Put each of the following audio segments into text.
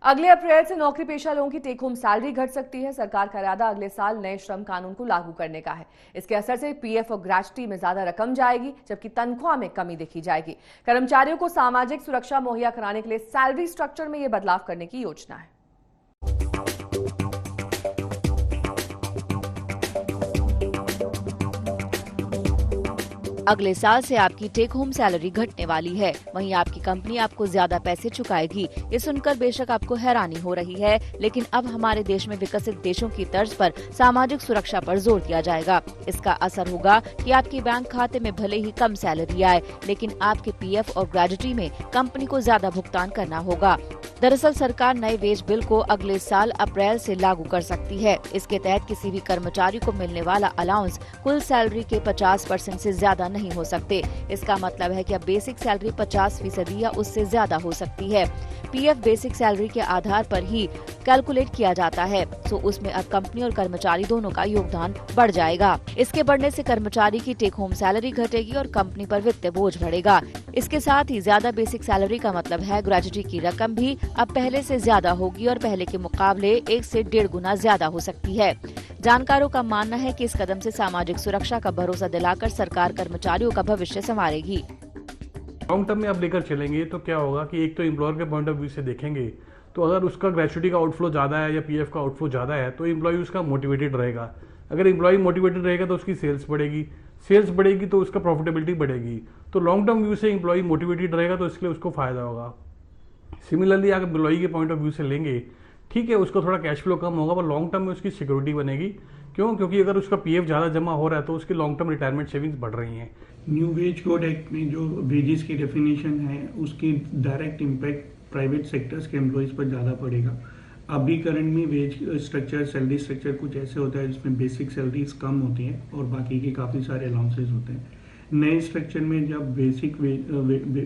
अगले अप्रैल से नौकरी पेशा लोगों की टेक होम सैलरी घट सकती है। सरकार का इरादा अगले साल नए श्रम कानून को लागू करने का है। इसके असर से पीएफ और ग्रेच्युटी में ज्यादा रकम जाएगी, जबकि तनख्वाह में कमी देखी जाएगी। कर्मचारियों को सामाजिक सुरक्षा मुहैया कराने के लिए सैलरी स्ट्रक्चर में यह बदलाव करने की योजना है। अगले साल से आपकी टेक होम सैलरी घटने वाली है। वहीं आपकी कंपनी आपको ज्यादा पैसे चुकाएगी। ये सुनकर बेशक आपको हैरानी हो रही है, लेकिन अब हमारे देश में विकसित देशों की तर्ज पर सामाजिक सुरक्षा पर जोर दिया जाएगा। इसका असर होगा कि आपके बैंक खाते में भले ही कम सैलरी आए, लेकिन आपके पीएफ और ग्रेच्युटी में कंपनी को ज्यादा भुगतान करना होगा। दरअसल सरकार नए वेज बिल को अगले साल अप्रैल से लागू कर सकती है। इसके तहत किसी भी कर्मचारी को मिलने वाला अलाउंस कुल सैलरी के 50% से ज्यादा नहीं हो सकते। इसका मतलब है कि अब बेसिक सैलरी 50% या उससे ज्यादा हो सकती है। पीएफ बेसिक सैलरी के आधार पर ही कैलकुलेट किया जाता है, तो उसमें अब कंपनी और कर्मचारी दोनों का योगदान बढ़ जाएगा। इसके बढ़ने से कर्मचारी की टेक होम सैलरी घटेगी और कंपनी पर वित्तीय बोझ बढ़ेगा। इसके साथ ही ज्यादा बेसिक सैलरी का मतलब है ग्रेच्युटी की रकम भी अब पहले से ज्यादा होगी और पहले के मुकाबले 1 से 1.5 गुना ज्यादा हो सकती है। जानकारों का मानना है कि इस कदम से सामाजिक सुरक्षा का भरोसा दिलाकर सरकार कर्मचारियों का भविष्य संवारेगी। लॉन्ग टर्म में आप लेकर चलेंगे तो क्या होगा कि एक तो एम्प्लॉयर के पॉइंट ऑफ व्यू से देखेंगे तो अगर उसका ग्रेच्युटी का आउटफ्लो ज़्यादा है या पीएफ का आउटफ्लो ज़्यादा है तो एम्प्लॉय उसका मोटिवेटेड रहेगा। अगर एम्प्लॉय मोटिवेटेड रहेगा तो उसकी सेल्स बढ़ेगी तो उसका प्रॉफिटेबिलिटी बढ़ेगी। तो लॉन्ग टर्म व्यू से एम्प्लॉय मोटिवेटेड रहेगा तो इसलिए उसको फायदा होगा। सिमिलरली अगर एम्प्लॉय के पॉइंट ऑफ व्यू से लेंगे, ठीक है उसको थोड़ा कैश फ्लो कम होगा पर लॉन्ग टर्म में उसकी सिक्योरिटी बनेगी। क्यों? क्योंकि अगर उसका पीएफ ज़्यादा जमा हो रहा है तो उसकी लॉन्ग टर्म रिटायरमेंट सेविंग्स बढ़ रही हैं। न्यू वेज कोड एक्ट में जो वेजेस की डेफिनेशन है उसकी डायरेक्ट इम्पैक्ट प्राइवेट सेक्टर्स के एम्प्लॉयज़ पर ज़्यादा पड़ेगा। अभी करंट में वेज स्ट्रक्चर, सैलरी स्ट्रक्चर कुछ ऐसे होता है जिसमें बेसिक सैलरीज कम होती हैं और बाकी के काफ़ी सारे अलाउंसेज होते हैं। नए स्ट्रक्चर में जब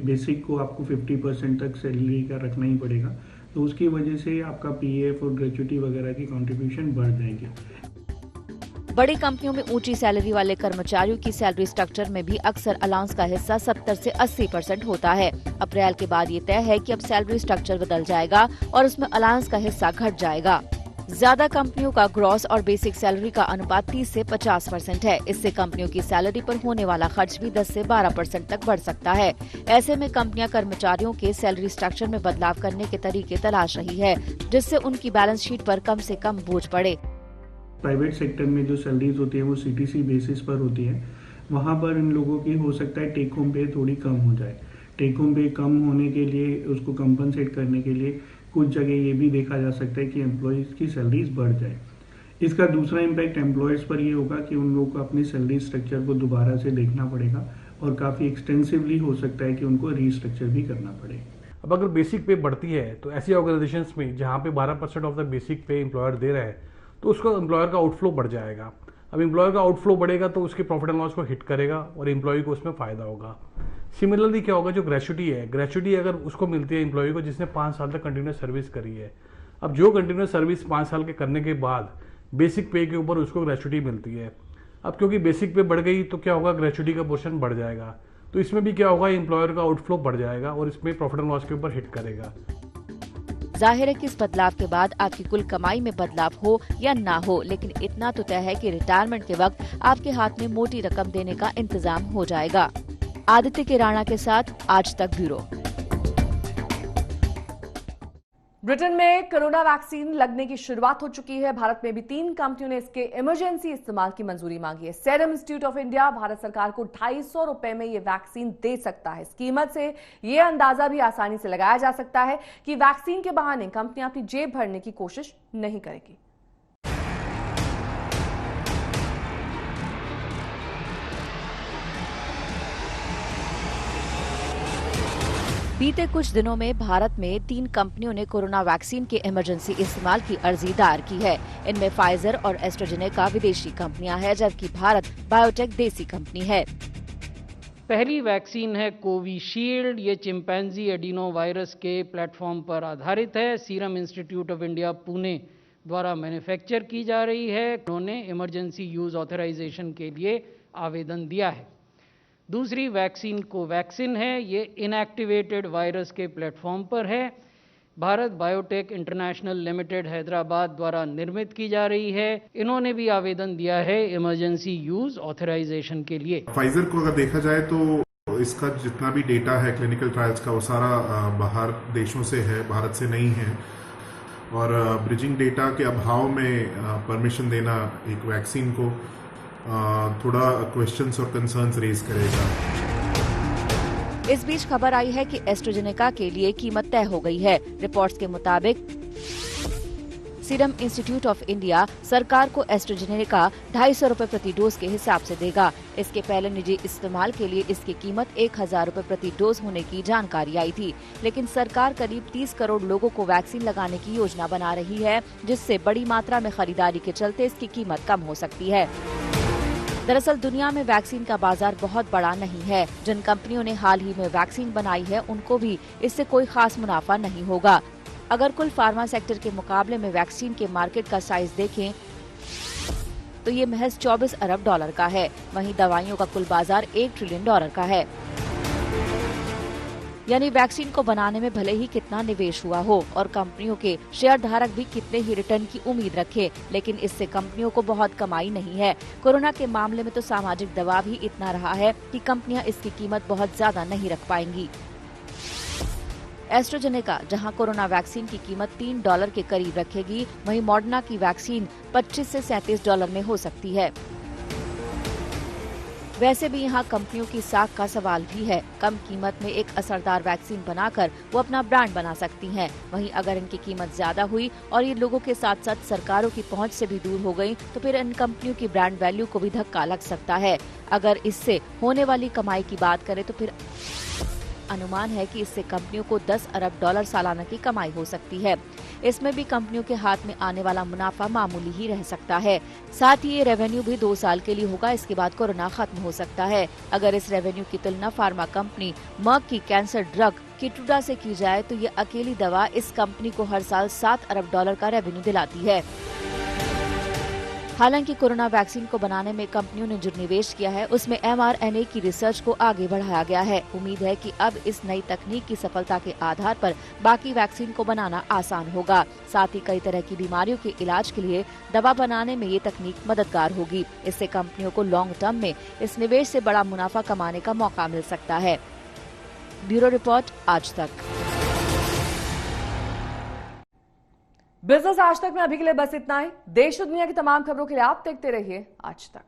बेसिक को आपको 50% तक सैलरी का रखना ही पड़ेगा, तो उसकी वजह से आपका पीएफ और ग्रेच्युटी वगैरह की कंट्रीब्यूशन बढ़ जाएगी। बड़ी कंपनियों में ऊंची सैलरी वाले कर्मचारियों की सैलरी स्ट्रक्चर में भी अक्सर अलाउंस का हिस्सा 70 से 80% होता है। अप्रैल के बाद ये तय है कि अब सैलरी स्ट्रक्चर बदल जाएगा और उसमें अलाउंस का हिस्सा घट जाएगा। ज्यादा कंपनियों का ग्रॉस और बेसिक सैलरी का अनुपात 30 से 50% है। इससे कंपनियों की सैलरी पर होने वाला खर्च भी 10 से 12% तक बढ़ सकता है। ऐसे में कंपनियां कर्मचारियों के सैलरी स्ट्रक्चर में बदलाव करने के तरीके तलाश रही है, जिससे उनकी बैलेंस शीट पर कम से कम बोझ पड़े। प्राइवेट सेक्टर में जो सैलरीज होती है वो सीटीसी बेसिस पर होती है। वहाँ पर इन लोगों की हो सकता है टेक होम पे थोड़ी कम हो जाए। टेक होम पे कम होने के लिए उसको कंपनसेट करने के लिए कुछ जगह ये भी देखा जा सकता है कि एम्प्लॉयज़ की सैलरीज बढ़ जाए। इसका दूसरा इम्पैक्ट एम्प्लॉयज़ पर ये होगा कि उन लोगों को अपनी सैलरी स्ट्रक्चर को दोबारा से देखना पड़ेगा और काफ़ी एक्सटेंसिवली हो सकता है कि उनको रीस्ट्रक्चर भी करना पड़े। अब अगर बेसिक पे बढ़ती है तो ऐसी ऑर्गेनाइजेशंस में जहाँ पे 12% ऑफ द बेसिक पे एम्प्लॉयर दे रहा है तो उसका एम्प्लॉयर का आउटफ्लो बढ़ जाएगा। अब एम्प्लॉयर का आउटफ्लो बढ़ेगा तो उसके प्रॉफिट एंड लॉस को हिट करेगा और एम्प्लॉय को उसमें फायदा होगा। सिमिलरली क्या होगा, जो ग्रेच्युटी अगर उसको मिलती है एम्प्लॉय को जिसने 5 साल तक कंटिन्यूस सर्विस करी है। अब जो कंटिन्यूस सर्विस 5 साल के करने के बाद बेसिक पे के ऊपर उसको ग्रेच्युटी मिलती है। अब क्योंकि बेसिक पे बढ़ गई तो क्या होगा, ग्रेच्युटी का पोर्शन बढ़ जाएगा। तो इसमें भी क्या होगा, एम्प्लॉयर का आउटफ्लो बढ़ जाएगा और इसमें प्रॉफिट एंड लॉस के ऊपर हिट करेगा। जाहिर है कि इस बदलाव के बाद आपकी कुल कमाई में बदलाव हो या ना हो, लेकिन इतना तो तय है कि रिटायरमेंट के वक्त आपके हाथ में मोटी रकम देने का इंतजाम हो जाएगा। आदित्य के राणा के साथ आज तक ब्यूरो। ब्रिटेन में कोरोना वैक्सीन लगने की शुरुआत हो चुकी है। भारत में भी 3 कंपनियों ने इसके इमरजेंसी इस्तेमाल की मंजूरी मांगी है। Serum institute of India Bharat सरकार को 250 रुपए में यह वैक्सीन दे सकता है। इस कीमत से यह अंदाजा भी आसानी से लगाया जा सकता है कि वैक्सीन के बहाने कंपनियां अपनी जेब भरने की कोशिश नहीं करेगी। बीते कुछ दिनों में भारत में 3 कंपनियों ने कोरोना वैक्सीन के इमरजेंसी इस्तेमाल की अर्जी दायर की है। इनमें फाइजर और एस्ट्राजेनेका विदेशी कंपनियां हैं, जबकि भारत बायोटेक देसी कंपनी है। पहली वैक्सीन है कोविशील्ड। ये चिंपैंजी एडिनो वायरस के प्लेटफॉर्म पर आधारित है। Serum institute of India Pune द्वारा मैन्युफैक्चर की जा रही है। उन्होंने इमरजेंसी यूज ऑथराइजेशन के लिए आवेदन दिया है। दूसरी वैक्सीन कोवैक्सिन है। ये इनएक्टिवेटेड वायरस के प्लेटफॉर्म पर है। Bharat biotech international limited Hyderabad द्वारा निर्मित की जा रही है। इन्होंने भी आवेदन दिया है इमरजेंसी यूज ऑथराइजेशन के लिए। फाइजर को अगर देखा जाए तो इसका जितना भी डेटा है क्लिनिकल ट्रायल्स का वो सारा बाहर देशों से है, भारत से नहीं है। और ब्रिजिंग डेटा के अभाव में परमिशन देना एक वैक्सीन को थोड़ा क्वेश्चंस और कंसर्न्स रेज करेगा। इस बीच खबर आई है कि एस्ट्राजेनेका के लिए कीमत तय हो गई है। रिपोर्ट्स के मुताबिक सीरम इंस्टीट्यूट ऑफ इंडिया सरकार को एस्ट्राजेनेका 250 रुपए प्रति डोज के हिसाब से देगा। इसके पहले निजी इस्तेमाल के लिए इसकी कीमत 1000 रुपए प्रति डोज होने की जानकारी आई थी, लेकिन सरकार करीब 30 करोड़ लोगों को वैक्सीन लगाने की योजना बना रही है, जिससे बड़ी मात्रा में खरीदारी के चलते इसकी कीमत कम हो सकती है। दरअसल दुनिया में वैक्सीन का बाजार बहुत बड़ा नहीं है। जिन कंपनियों ने हाल ही में वैक्सीन बनाई है उनको भी इससे कोई खास मुनाफा नहीं होगा। अगर कुल फार्मा सेक्टर के मुकाबले में वैक्सीन के मार्केट का साइज देखें तो ये महज 24 अरब डॉलर का है। वहीं दवाइयों का कुल बाजार 1 ट्रिलियन डॉलर का है। यानी वैक्सीन को बनाने में भले ही कितना निवेश हुआ हो और कंपनियों के शेयर धारक भी कितने ही रिटर्न की उम्मीद रखें, लेकिन इससे कंपनियों को बहुत कमाई नहीं है। कोरोना के मामले में तो सामाजिक दबाव ही इतना रहा है कि कंपनियां इसकी कीमत बहुत ज्यादा नहीं रख पाएंगी। एस्ट्राजेनेका जहां कोरोना वैक्सीन की कीमत $3 के करीब रखेगी, वहीं मॉडर्ना की वैक्सीन 25 से 37 डॉलर में हो सकती है। वैसे भी यहाँ कंपनियों की साख का सवाल भी है। कम कीमत में एक असरदार वैक्सीन बनाकर वो अपना ब्रांड बना सकती हैं। वहीं अगर इनकी कीमत ज्यादा हुई और ये लोगों के साथ साथ सरकारों की पहुंच से भी दूर हो गई तो फिर इन कंपनियों की ब्रांड वैल्यू को भी धक्का लग सकता है। अगर इससे होने वाली कमाई की बात करें तो फिर अनुमान है कि इससे कंपनियों को 10 अरब डॉलर सालाना की कमाई हो सकती है। इसमें भी कंपनियों के हाथ में आने वाला मुनाफा मामूली ही रह सकता है। साथ ही ये रेवेन्यू भी 2 साल के लिए होगा। इसके बाद कोरोना खत्म हो सकता है। अगर इस रेवेन्यू की तुलना फार्मा कंपनी मर्क की कैंसर ड्रग किटुडा से की जाए तो ये अकेली दवा इस कंपनी को हर साल 7 अरब डॉलर का रेवेन्यू दिलाती है। हालांकि कोरोना वैक्सीन को बनाने में कंपनियों ने जो निवेश किया है उसमें mRNA की रिसर्च को आगे बढ़ाया गया है। उम्मीद है कि अब इस नई तकनीक की सफलता के आधार पर बाकी वैक्सीन को बनाना आसान होगा। साथ ही कई तरह की बीमारियों के इलाज के लिए दवा बनाने में ये तकनीक मददगार होगी। इससे कंपनियों को लॉन्ग टर्म में इस निवेश से बड़ा मुनाफा कमाने का मौका मिल सकता है। ब्यूरो रिपोर्ट, आज तक। बिजनेस आज तक में अभी के लिए बस इतना ही। देश और दुनिया की तमाम खबरों के लिए आप देखते रहिए आज तक।